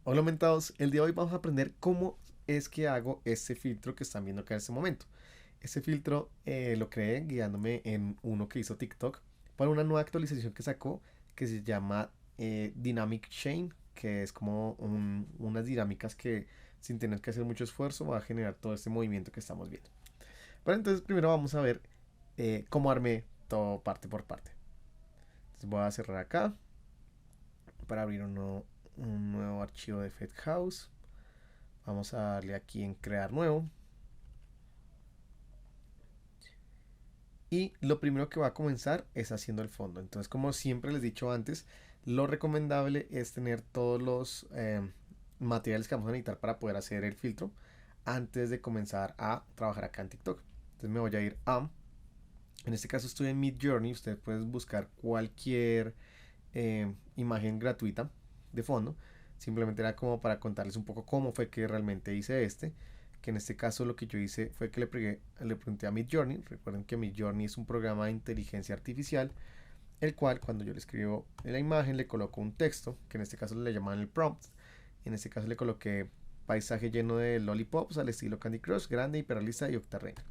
Hola aumentados, el día de hoy vamos a aprender cómo es que hago este filtro que están viendo acá en este momento. Este filtro lo creé guiándome en uno que hizo TikTok para una nueva actualización que sacó que se llama Dynamic Chain, que es como unas dinámicas que sin tener que hacer mucho esfuerzo va a generar todo este movimiento que estamos viendo. Pero entonces primero vamos a ver cómo armé todo parte por parte. Entonces voy a cerrar acá para abrir un nuevo archivo de FedHouse. Vamos a darle aquí en crear nuevo. Y lo primero que va a comenzar es haciendo el fondo. Entonces, como siempre les he dicho antes, lo recomendable es tener todos los materiales que vamos a necesitar para poder hacer el filtro antes de comenzar a trabajar acá en TikTok. Entonces me voy a ir a, en este caso estoy en Midjourney, ustedes pueden buscar cualquier imagen gratuita de fondo. Simplemente era como para contarles un poco cómo fue que realmente hice este. Que en este caso lo que yo hice fue que le pregunté a Midjourney. Recuerden que Midjourney es un programa de inteligencia artificial, el cual cuando yo le escribo en la imagen le coloco un texto, que en este caso le llaman el prompt. En este caso le coloqué paisaje lleno de lollipops al estilo Candy Crush, grande, hiperrealista y octarreino.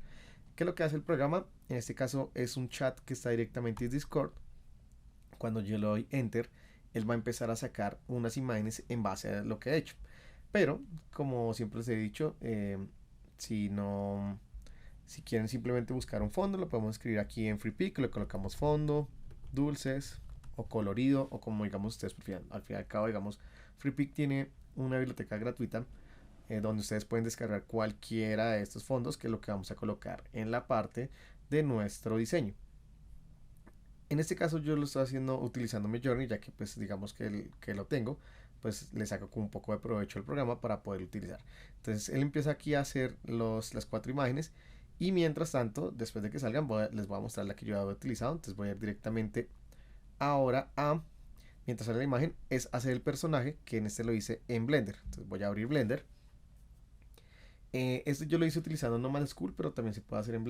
¿Qué es lo que hace el programa? En este caso es un chat que está directamente en Discord. Cuando yo le doy enter, él va a empezar a sacar unas imágenes en base a lo que he hecho. Pero, como siempre les he dicho, si no, si quieren simplemente buscar un fondo, lo podemos escribir aquí en FreePic, le colocamos fondo, dulces o colorido o como digamos ustedes prefieran. Al fin y al cabo, digamos, FreePic tiene una biblioteca gratuita donde ustedes pueden descargar cualquiera de estos fondos, que es lo que vamos a colocar en la parte de nuestro diseño. En este caso yo lo estoy haciendo utilizando mi Journey, ya que pues digamos que lo tengo, pues le saco con un poco de provecho al programa para poder utilizar. Entonces él empieza aquí a hacer las cuatro imágenes y mientras tanto, después de que salgan, les voy a mostrar la que yo había utilizado. Entonces voy a ir directamente ahora a, mientras sale la imagen, es hacer el personaje, que en este lo hice en Blender. Entonces voy a abrir Blender. Esto yo lo hice utilizando Normal School, pero también se puede hacer en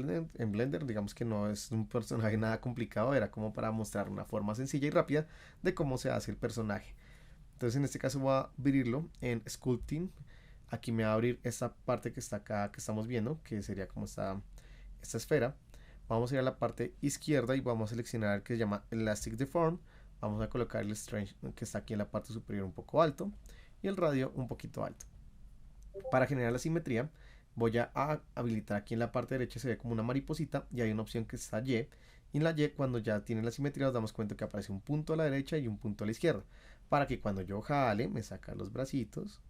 Blender. Digamos que no es un personaje nada complicado, era como para mostrar una forma sencilla y rápida de cómo se hace el personaje. Entonces en este caso voy a abrirlo en Sculpting. Aquí me va a abrir esta parte que está acá, que estamos viendo, que sería como esta esfera. Vamos a ir a la parte izquierda y vamos a seleccionar el que se llama Elastic Deform. Vamos a colocar el Strange que está aquí en la parte superior un poco alto y el radio un poquito alto. Para generar la simetría, voy a habilitar aquí en la parte derecha, se ve como una mariposita y hay una opción que está Y. Y en la Y, cuando ya tiene la simetría, nos damos cuenta que aparece un punto a la derecha y un punto a la izquierda. Para que cuando yo jale, me saca los bracitos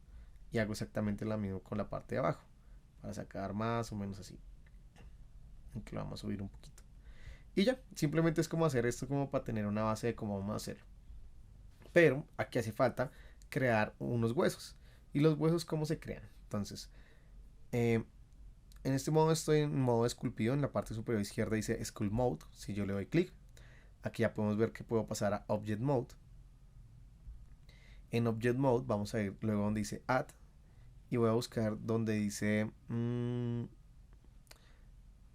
y hago exactamente lo mismo con la parte de abajo. Para sacar más o menos así. Aunque lo vamos a subir un poquito. Y ya, simplemente es como hacer esto como para tener una base de cómo vamos a hacerlo. Pero aquí hace falta crear unos huesos. ¿Y los huesos cómo se crean? Entonces, eh, en este modo estoy en modo esculpido. En la parte superior izquierda dice Sculpt Mode. Si yo le doy clic, aquí ya podemos ver que puedo pasar a Object Mode. En Object Mode vamos a ir luego donde dice Add y voy a buscar donde dice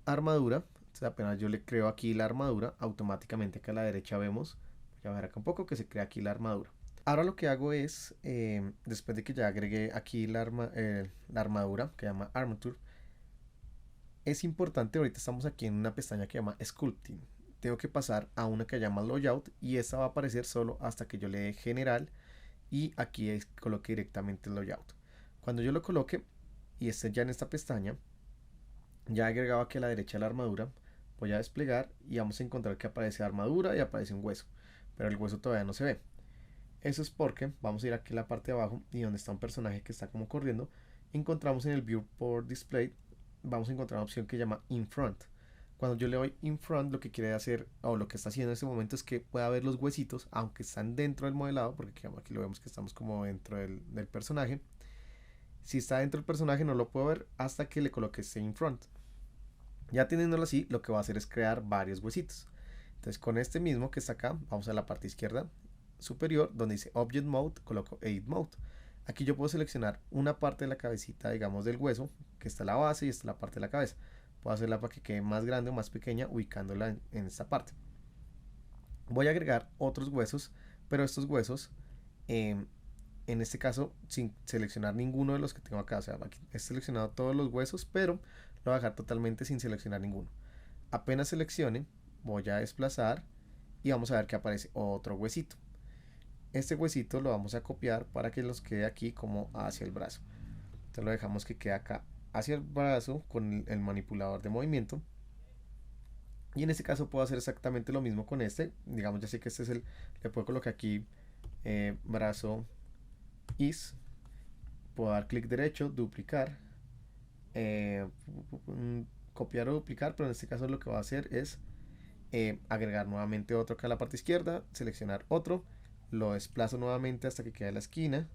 armadura. Entonces apenas yo le creo aquí la armadura, automáticamente acá a la derecha vemos, voy a ver acá un poco que se crea aquí la armadura. Ahora lo que hago es, después de que ya agregué aquí la armadura que se llama Armature, es importante, ahorita estamos aquí en una pestaña que se llama Sculpting. Tengo que pasar a una que se llama Layout y esta va a aparecer solo hasta que yo le dé General y aquí coloque directamente el Layout. Cuando yo lo coloque y esté ya en esta pestaña, ya he agregado aquí a la derecha la armadura, voy a desplegar y vamos a encontrar que aparece armadura y aparece un hueso, pero el hueso todavía no se ve. Eso es porque vamos a ir aquí a la parte de abajo y donde está un personaje que está como corriendo, encontramos en el Viewport Display, vamos a encontrar una opción que se llama In Front. Cuando yo le doy In Front, lo que quiere hacer, o lo que está haciendo en este momento, es que pueda ver los huesitos, aunque están dentro del modelado, porque aquí lo vemos que estamos como dentro del personaje. Si está dentro del personaje no lo puedo ver hasta que le coloque este In Front. Ya teniéndolo así, lo que va a hacer es crear varios huesitos. Entonces con este mismo que está acá, vamos a la parte izquierda superior donde dice Object Mode, coloco Edit Mode. Aquí yo puedo seleccionar una parte de la cabecita, digamos del hueso, que está la base y está la parte de la cabeza. Puedo hacerla para que quede más grande o más pequeña ubicándola en esta parte. Voy a agregar otros huesos, pero estos huesos en este caso sin seleccionar ninguno de los que tengo acá. O sea, aquí he seleccionado todos los huesos, pero lo voy a dejar totalmente sin seleccionar ninguno. Apenas seleccione, voy a desplazar y vamos a ver que aparece otro huesito. Este huesito lo vamos a copiar para que nos quede aquí como hacia el brazo. Entonces lo dejamos que quede acá hacia el brazo con el manipulador de movimiento. Y en este caso puedo hacer exactamente lo mismo con este. Digamos, ya sé que este es le puedo colocar aquí brazo is. Puedo dar clic derecho, duplicar, eh, copiar o duplicar, pero en este caso lo que voy a hacer es agregar nuevamente otro acá a la parte izquierda, seleccionar otro, lo desplazo nuevamente hasta que quede a la esquina,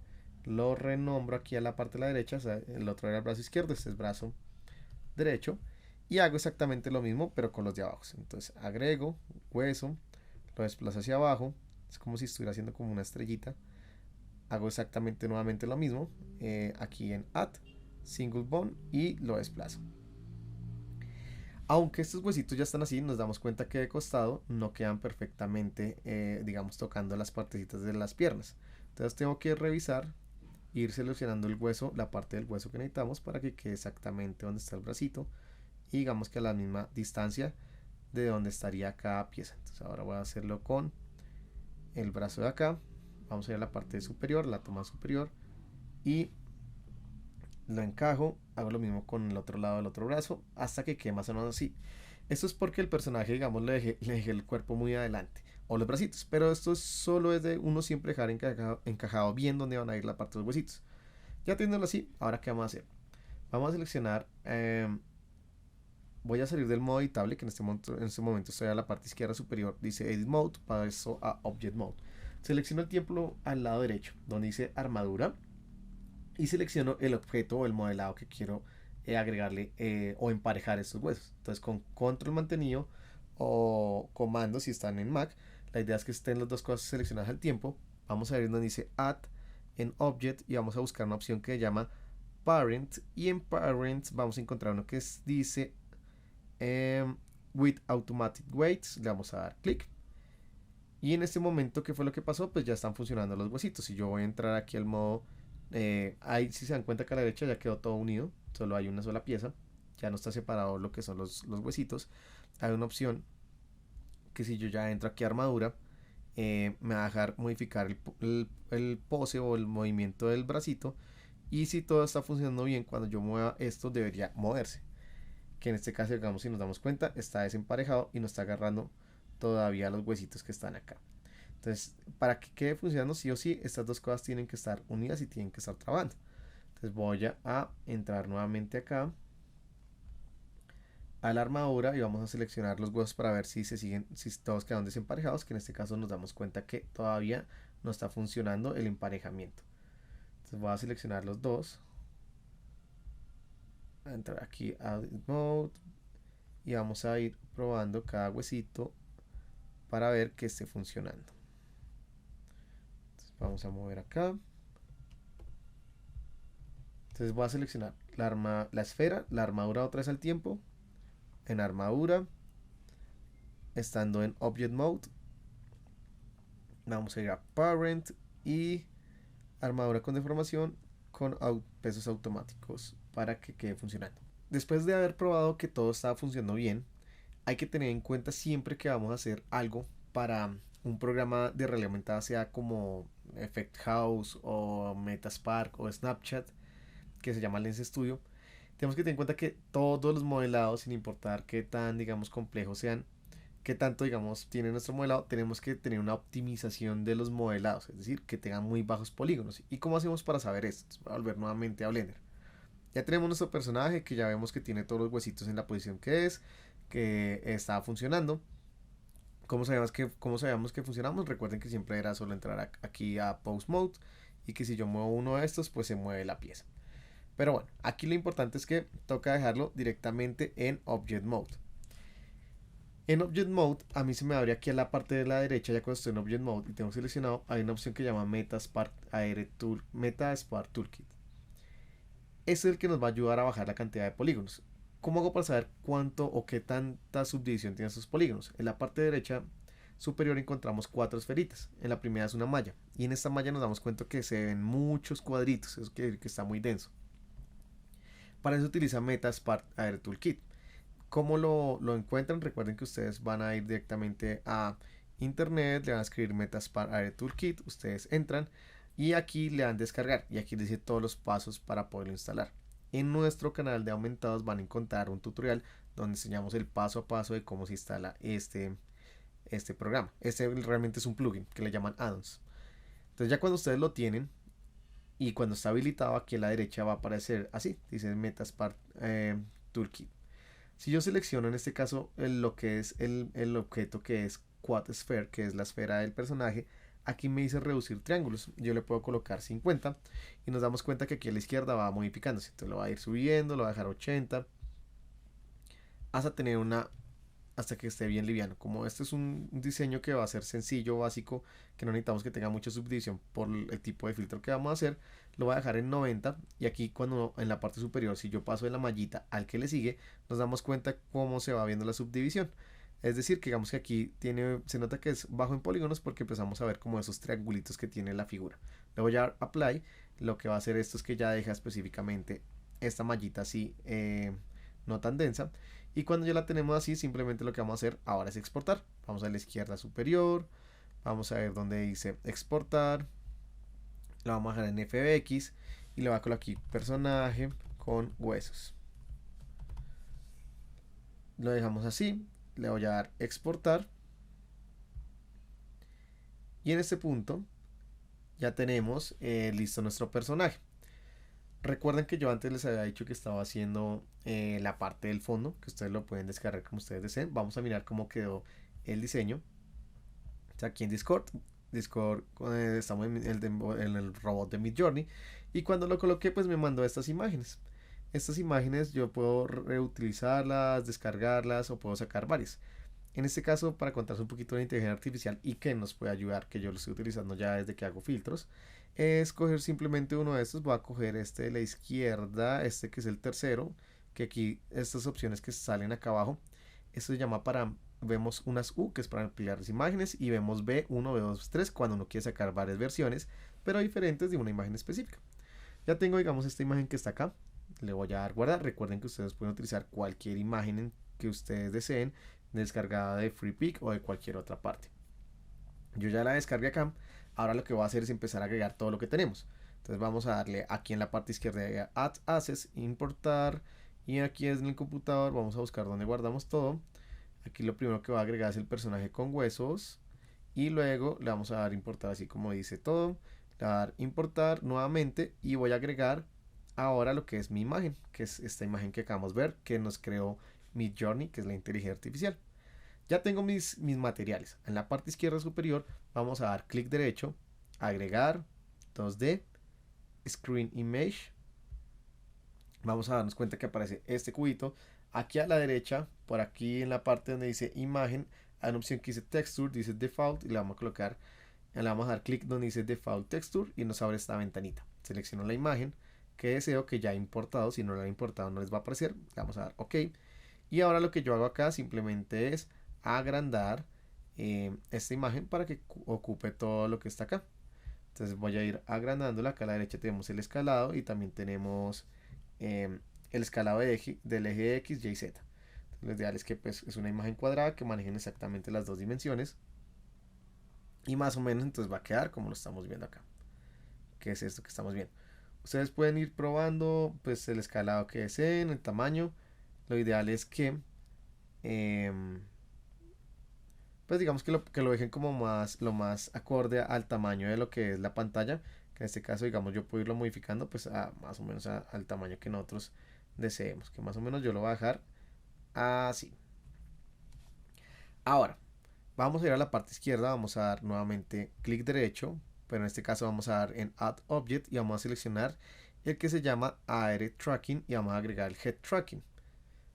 lo renombro aquí a la parte de la derecha. O sea, el otro era el brazo izquierdo, este es brazo derecho, y hago exactamente lo mismo pero con los de abajo. Entonces agrego hueso, lo desplazo hacia abajo, es como si estuviera haciendo como una estrellita. Hago exactamente nuevamente lo mismo aquí en add single bone y lo desplazo. Aunque estos huesitos ya están así, nos damos cuenta que de costado no quedan perfectamente, digamos, tocando las partecitas de las piernas. Entonces tengo que revisar, ir seleccionando el hueso, la parte del hueso que necesitamos para que quede exactamente donde está el bracito y digamos que a la misma distancia de donde estaría cada pieza. Entonces ahora voy a hacerlo con el brazo de acá. Vamos a ir a la parte superior, la toma superior, y lo encajo. Hago lo mismo con el otro lado del otro brazo hasta que quede más o menos así. Esto es porque el personaje, digamos, le dejé el cuerpo muy adelante o los bracitos, pero esto solo es de uno siempre dejar encajado bien donde van a ir la parte de los huesitos. Ya teniéndolo así, ahora qué vamos a hacer. Vamos a seleccionar, voy a salir del modo editable, que en este momento estoy a la parte izquierda superior, dice Edit Mode, para eso a Object Mode. Selecciono el tiempo al lado derecho, donde dice armadura, y selecciono el objeto o el modelado que quiero agregarle o emparejar estos huesos. Entonces con control mantenido o comando si están en Mac, la idea es que estén las dos cosas seleccionadas al tiempo. Vamos a ver donde dice Add en Object y vamos a buscar una opción que se llama Parent, y en Parent vamos a encontrar uno que dice With Automatic Weights. Le vamos a dar clic. Y en este momento, ¿qué fue lo que pasó? Pues ya están funcionando los huesitos. Si yo voy a entrar aquí al modo, ahí si se dan cuenta que a la derecha ya quedó todo unido, solo hay una sola pieza, ya no está separado lo que son los huesitos. Hay una opción que si yo ya entro aquí a armadura, me va a dejar modificar el pose o el movimiento del bracito, y si todo está funcionando bien, cuando yo mueva esto debería moverse, que en este caso, digamos, si nos damos cuenta, está desemparejado y no está agarrando todavía los huesitos que están acá. Entonces, para que quede funcionando sí o sí, estas dos cosas tienen que estar unidas y tienen que estar trabajando. Entonces voy a entrar nuevamente acá a la armadura y vamos a seleccionar los huesos para ver si si todos quedan desemparejados, que en este caso nos damos cuenta que todavía no está funcionando el emparejamiento. Entonces voy a seleccionar los dos, a entrar aquí a Edit Mode y vamos a ir probando cada huesito para ver que esté funcionando. Entonces vamos a mover acá. Entonces voy a seleccionar la esfera, la armadura otra vez al tiempo, en armadura, estando en Object Mode, vamos a ir a Parent y armadura con deformación con pesos automáticos para que quede funcionando. Después de haber probado que todo estaba funcionando bien, hay que tener en cuenta siempre que vamos a hacer algo para un programa de realidad aumentada, sea como Effect House o Metaspark o Snapchat, que se llama Lens Studio. Tenemos que tener en cuenta que todos los modelados, sin importar qué tan, digamos, complejos sean, qué tanto, digamos, tiene nuestro modelado, tenemos que tener una optimización de los modelados, es decir, que tengan muy bajos polígonos. ¿Y cómo hacemos para saber esto? Voy a volver nuevamente a Blender. Ya tenemos nuestro personaje, que ya vemos que tiene todos los huesitos en la posición que es, que está funcionando. Cómo sabemos que funcionamos? Recuerden que siempre era solo entrar aquí a Pose Mode y que si yo muevo uno de estos, pues se mueve la pieza. Pero bueno, aquí lo importante es que toca dejarlo directamente en Object Mode. En Object Mode, a mí se me abre aquí a la parte de la derecha, ya cuando estoy en Object Mode y tengo seleccionado, hay una opción que se llama Metaspark Toolkit. Este es el que nos va a ayudar a bajar la cantidad de polígonos. ¿Cómo hago para saber cuánto o qué tanta subdivisión tienen estos polígonos? En la parte derecha superior encontramos 4 esferitas. En la primera es una malla y en esta malla nos damos cuenta que se ven muchos cuadritos, es que está muy denso. Para eso utiliza Metaspark Air Toolkit. ¿Cómo lo encuentran? Recuerden que ustedes van a ir directamente a internet, le van a escribir Metaspark Air Toolkit, ustedes entran y aquí le dan descargar y aquí dice todos los pasos para poderlo instalar. En nuestro canal de aumentados van a encontrar un tutorial donde enseñamos el paso a paso de cómo se instala este programa. Este realmente es un plugin que le llaman add-ons. Entonces ya cuando ustedes lo tienen y cuando está habilitado, aquí a la derecha va a aparecer así, dice Metaspark Toolkit. Si yo selecciono en este caso lo que es el objeto que es Quad Sphere, que es la esfera del personaje, aquí me dice reducir triángulos. Yo le puedo colocar 50 y nos damos cuenta que aquí a la izquierda va modificándose. Entonces lo va a ir subiendo, lo va a dejar 80 hasta tener hasta que esté bien liviano. Como este es un diseño que va a ser sencillo, básico, que no necesitamos que tenga mucha subdivisión por el tipo de filtro que vamos a hacer, lo voy a dejar en 90 y aquí cuando en la parte superior, si yo paso de la mallita al que le sigue, nos damos cuenta cómo se va viendo la subdivisión. Es decir, que digamos que aquí se nota que es bajo en polígonos porque empezamos a ver como esos triangulitos que tiene la figura. Le voy a dar apply, lo que va a hacer esto es que ya deja específicamente esta mallita así, no tan densa. Y cuando ya la tenemos así, simplemente lo que vamos a hacer ahora es exportar. Vamos a la izquierda superior, vamos a ver donde dice exportar, lo vamos a dejar en FBX y le voy a colocar aquí personaje con huesos. Lo dejamos así, le voy a dar exportar y en este punto ya tenemos listo nuestro personaje. Recuerden que yo antes les había dicho que estaba haciendo la parte del fondo, que ustedes lo pueden descargar como ustedes deseen. Vamos a mirar cómo quedó el diseño. O sea, aquí en Discord estamos en el robot de Midjourney y cuando lo coloqué pues me mandó estas imágenes. Estas imágenes yo puedo reutilizarlas, descargarlas o puedo sacar varias. En este caso, para contarles un poquito de inteligencia artificial y que nos puede ayudar, que yo lo estoy utilizando ya desde que hago filtros, es coger simplemente uno de estos. Voy a coger este de la izquierda, este que es el tercero, que aquí estas opciones que salen acá abajo, esto se llama vemos unas U, que es para ampliar las imágenes, y vemos B1, B2, 3, cuando uno quiere sacar varias versiones, pero diferentes de una imagen específica. Ya tengo, digamos, esta imagen que está acá, le voy a dar guardar. Recuerden que ustedes pueden utilizar cualquier imagen que ustedes deseen, descargada de FreePic o de cualquier otra parte. Yo ya la descargué acá. Ahora lo que voy a hacer es empezar a agregar todo lo que tenemos. Entonces vamos a darle aquí en la parte izquierda a Add Assets, importar. Y aquí en el computador vamos a buscar donde guardamos todo. Aquí lo primero que va a agregar es el personaje con huesos. Y luego le vamos a dar importar así como dice todo. Le voy a dar importar nuevamente y voy a agregar ahora lo que es mi imagen, que es esta imagen que acabamos de ver, que nos creó Midjourney, que es la inteligencia artificial. Ya tengo mis materiales. En la parte izquierda superior vamos a dar clic derecho, agregar 2D, Screen Image. Vamos a darnos cuenta que aparece este cubito. Aquí a la derecha, por aquí en la parte donde dice imagen, hay una opción que dice Texture, dice Default y le vamos a colocar, le vamos a dar clic donde dice Default Texture y nos abre esta ventanita. Selecciono la imagen que deseo, que ya he importado. Si no la he importado no les va a aparecer. Le vamos a dar OK. Y ahora lo que yo hago acá simplemente es agrandar esta imagen para que ocupe todo lo que está acá. Entonces voy a ir agrandándola. Acá a la derecha tenemos el escalado y también tenemos el escalado del eje X, Y y Z. Lo ideal es que pues, es una imagen cuadrada que manejen exactamente las dos dimensiones. Y más o menos entonces va a quedar como lo estamos viendo acá. Que es esto que estamos viendo. Ustedes pueden ir probando pues el escalado que deseen, el tamaño. Lo ideal es que pues digamos que lo dejen como lo más acorde al tamaño de lo que es la pantalla, que en este caso digamos yo puedo irlo modificando pues más o menos al tamaño que nosotros deseemos, que más o menos yo lo voy a dejar así. Ahora vamos a ir a la parte izquierda, vamos a dar nuevamente clic derecho, pero en este caso vamos a dar en Add Object y vamos a seleccionar el que se llama Aere Tracking y vamos a agregar el Head Tracking.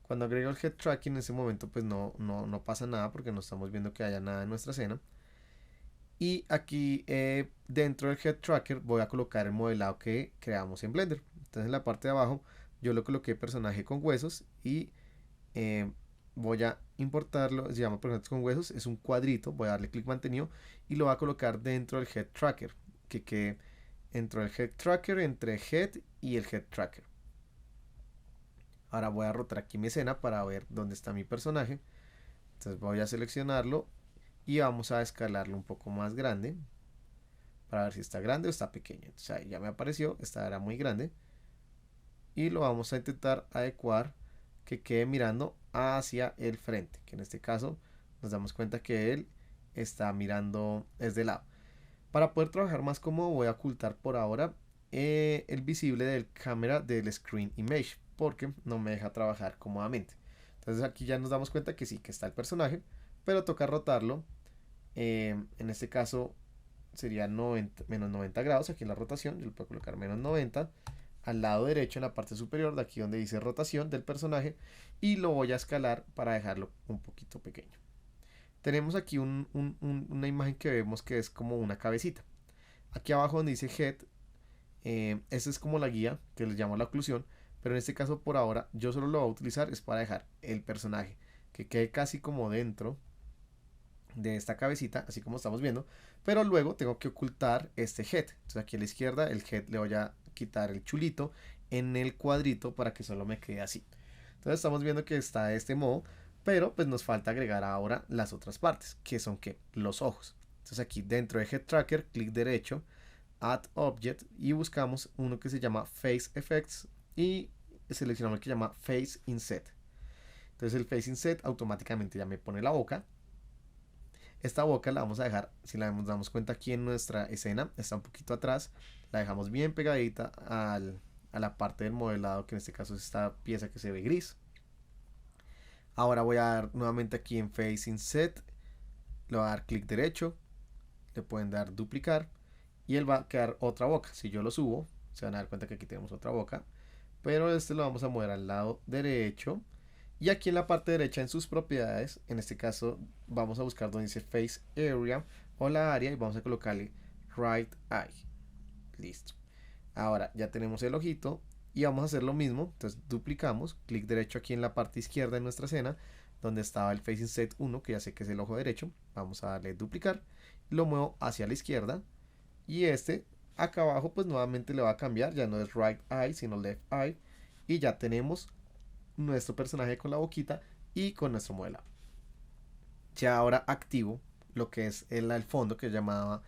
Cuando agrego el Head Tracking en ese momento pues no pasa nada porque no estamos viendo que haya nada en nuestra escena. Y aquí dentro del Head Tracker voy a colocar el modelado que creamos en Blender. Entonces en la parte de abajo yo lo coloqué personaje con huesos y voy a importarlo, se llama personajes con huesos, es un cuadrito, voy a darle clic mantenido y lo voy a colocar dentro del head tracker, que quede dentro del head tracker, entre head y el head tracker. Ahora voy a rotar aquí mi escena para ver dónde está mi personaje. Entonces voy a seleccionarlo y vamos a escalarlo un poco más grande para ver si está grande o está pequeño. Entonces ahí ya me apareció, esta era muy grande y lo vamos a intentar adecuar que quede mirando hacia el frente, que en este caso nos damos cuenta que él está mirando desde lado. Para poder trabajar más cómodo voy a ocultar por ahora el visible del cámara del screen image porque no me deja trabajar cómodamente. Entonces aquí ya nos damos cuenta que sí, que está el personaje, pero toca rotarlo. En este caso sería 90, menos 90 grados aquí en la rotación. Yo le puedo colocar menos 90 al lado derecho en la parte superior de aquí donde dice rotación del personaje y lo voy a escalar para dejarlo un poquito pequeño. Tenemos aquí una imagen que vemos que es como una cabecita. Aquí abajo donde dice head, esa es como la guía que les llamo la oclusión, pero en este caso por ahora yo solo lo voy a utilizar es para dejar el personaje que quede casi como dentro de esta cabecita, así como estamos viendo, pero luego tengo que ocultar este head. Entonces aquí a la izquierda el head le voy a quitar el chulito en el cuadrito para que solo me quede así. Entonces estamos viendo que está de este modo, pero pues nos falta agregar ahora las otras partes, que son que los ojos. Entonces aquí dentro de Head Tracker, clic derecho, Add Object y buscamos uno que se llama Face Effects y seleccionamos el que se llama Face Inset. Entonces el Face Inset automáticamente ya me pone la boca. Esta boca la vamos a dejar, si la damos cuenta aquí en nuestra escena, está un poquito atrás, la dejamos bien pegadita a la parte del modelado, que en este caso es esta pieza que se ve gris. Ahora voy a dar nuevamente aquí en Face Inset, le voy a dar clic derecho, le pueden dar duplicar y él va a quedar otra boca. Si yo lo subo, se van a dar cuenta que aquí tenemos otra boca, pero este lo vamos a mover al lado derecho. Y aquí en la parte derecha en sus propiedades, en este caso vamos a buscar donde dice Face Area o la área y vamos a colocarle Right Eye. Listo. Ahora ya tenemos el ojito y vamos a hacer lo mismo. Entonces duplicamos, clic derecho aquí en la parte izquierda de nuestra escena, donde estaba el Face Inset 1, que ya sé que es el ojo derecho. Vamos a darle duplicar, lo muevo hacia la izquierda y este acá abajo pues nuevamente le va a cambiar, ya no es Right Eye sino Left Eye y ya tenemos nuestro personaje con la boquita y con nuestro modelado. Ya ahora activo lo que es el fondo que llamaba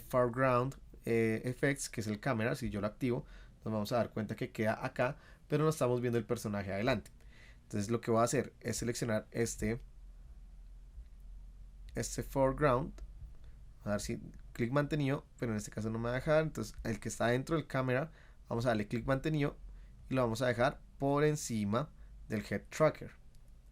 Foreground Effects, que es el cámara. Si yo lo activo, nos vamos a dar cuenta que queda acá, pero no estamos viendo el personaje adelante. Entonces lo que voy a hacer es seleccionar este foreground, a dar si clic mantenido, pero en este caso no me va a dejar. Entonces el que está dentro del cámara, vamos a darle clic mantenido y lo vamos a dejar por encima del head tracker.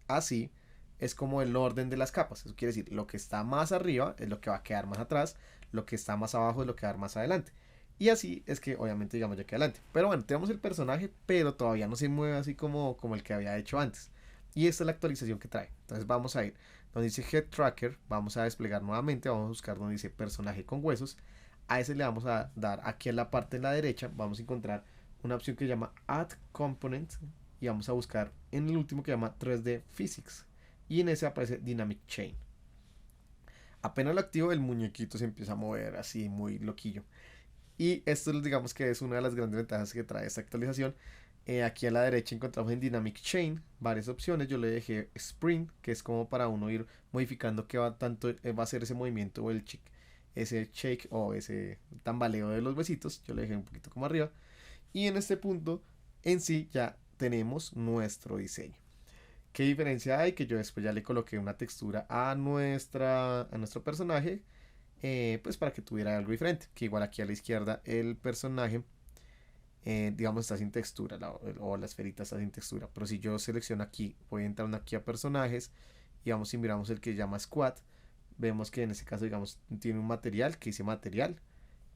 Así es como el orden de las capas. Eso quiere decir, lo que está más arriba es lo que va a quedar más atrás, lo que está más abajo es lo que va a quedar más adelante. Y así es que obviamente digamos ya queda adelante. Pero bueno, tenemos el personaje, pero todavía no se mueve así como el que había hecho antes. Y esta es la actualización que trae. Entonces vamos a ir donde dice Head Tracker, vamos a desplegar nuevamente, vamos a buscar donde dice personaje con huesos. A ese le vamos a dar aquí en la parte de la derecha, vamos a encontrar una opción que se llama Add Component y vamos a buscar en el último que se llama 3D Physics y en ese aparece Dynamic Chain. Apenas lo activo el muñequito se empieza a mover así muy loquillo y esto digamos que es una de las grandes ventajas que trae esta actualización. Aquí a la derecha encontramos en Dynamic Chain varias opciones. Yo le dejé Sprint, que es como para uno ir modificando qué va tanto va a ser ese movimiento o ese shake o ese tambaleo de los huesitos. Yo le dejé un poquito como arriba y en este punto en sí ya tenemos nuestro diseño. ¿Qué diferencia hay? Que yo después ya le coloqué una textura a nuestro personaje, pues para que tuviera algo diferente. Que igual aquí a la izquierda el personaje, digamos, está sin textura, o la esferita está sin textura. Pero si yo selecciono aquí, voy a entrar aquí a personajes y vamos y miramos el que se llama Squad. Vemos que en este caso, digamos, tiene un material que dice material.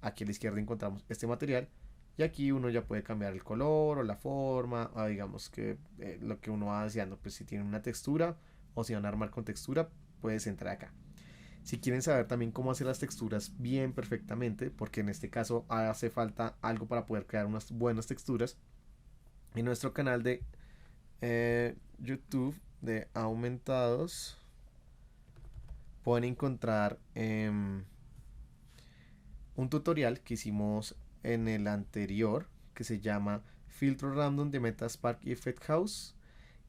Aquí a la izquierda encontramos este material. Y aquí uno ya puede cambiar el color o la forma, o digamos que lo que uno va deseando, pues si tiene una textura o si van a armar con textura, puedes entrar acá. Si quieren saber también cómo hacer las texturas bien perfectamente, porque en este caso hace falta algo para poder crear unas buenas texturas, en nuestro canal de YouTube de aumentados pueden encontrar un tutorial que hicimos en el anterior que se llama Filtro Random de Metaspark y Effect House.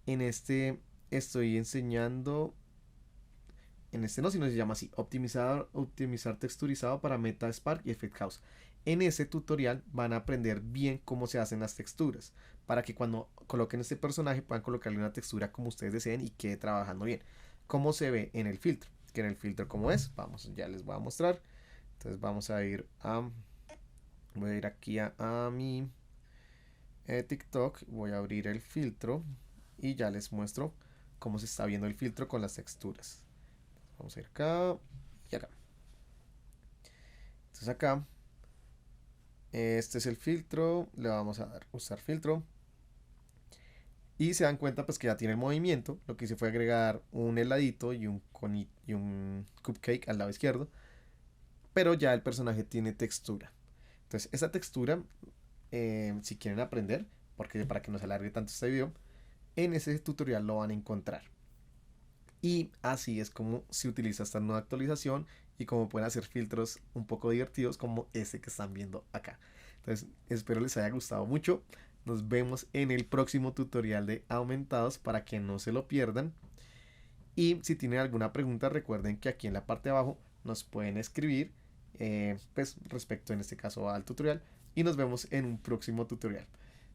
En este estoy enseñando, en este no, sino se llama así, optimizar texturizado para Metaspark y Effect House. En ese tutorial van a aprender bien cómo se hacen las texturas, para que cuando coloquen este personaje puedan colocarle una textura como ustedes deseen y quede trabajando bien. Cómo se ve en el filtro, que en el filtro como es, vamos, ya les voy a mostrar. Entonces vamos a ir a, voy a ir aquí a mi TikTok, voy a abrir el filtro y ya les muestro cómo se está viendo el filtro con las texturas. Vamos a ir acá y acá. Entonces acá, este es el filtro, le vamos a dar usar filtro. Y se dan cuenta pues que ya tiene el movimiento. Lo que hice fue agregar un heladito y un cupcake al lado izquierdo. Pero ya el personaje tiene textura. Entonces esa textura, si quieren aprender, porque para que no se alargue tanto este video, en ese tutorial lo van a encontrar. Y así es como se utiliza esta nueva actualización y cómo pueden hacer filtros un poco divertidos como ese que están viendo acá. Entonces espero les haya gustado mucho. Nos vemos en el próximo tutorial de aumentados para que no se lo pierdan. Y si tienen alguna pregunta, recuerden que aquí en la parte de abajo nos pueden escribir pues respecto en este caso al tutorial. Y nos vemos en un próximo tutorial.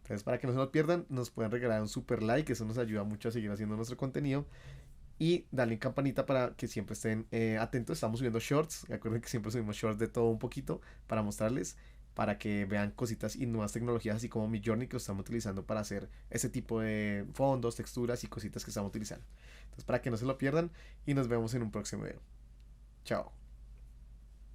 Entonces para que no se lo pierdan, nos pueden regalar un super like, eso nos ayuda mucho a seguir haciendo nuestro contenido. Y darle campanita para que siempre estén atentos. Estamos subiendo shorts. Recuerden que siempre subimos shorts de todo un poquito para mostrarles, para que vean cositas y nuevas tecnologías, así como Midjourney que lo estamos utilizando para hacer ese tipo de fondos, texturas y cositas que estamos utilizando. Entonces, para que no se lo pierdan y nos vemos en un próximo video. Chao.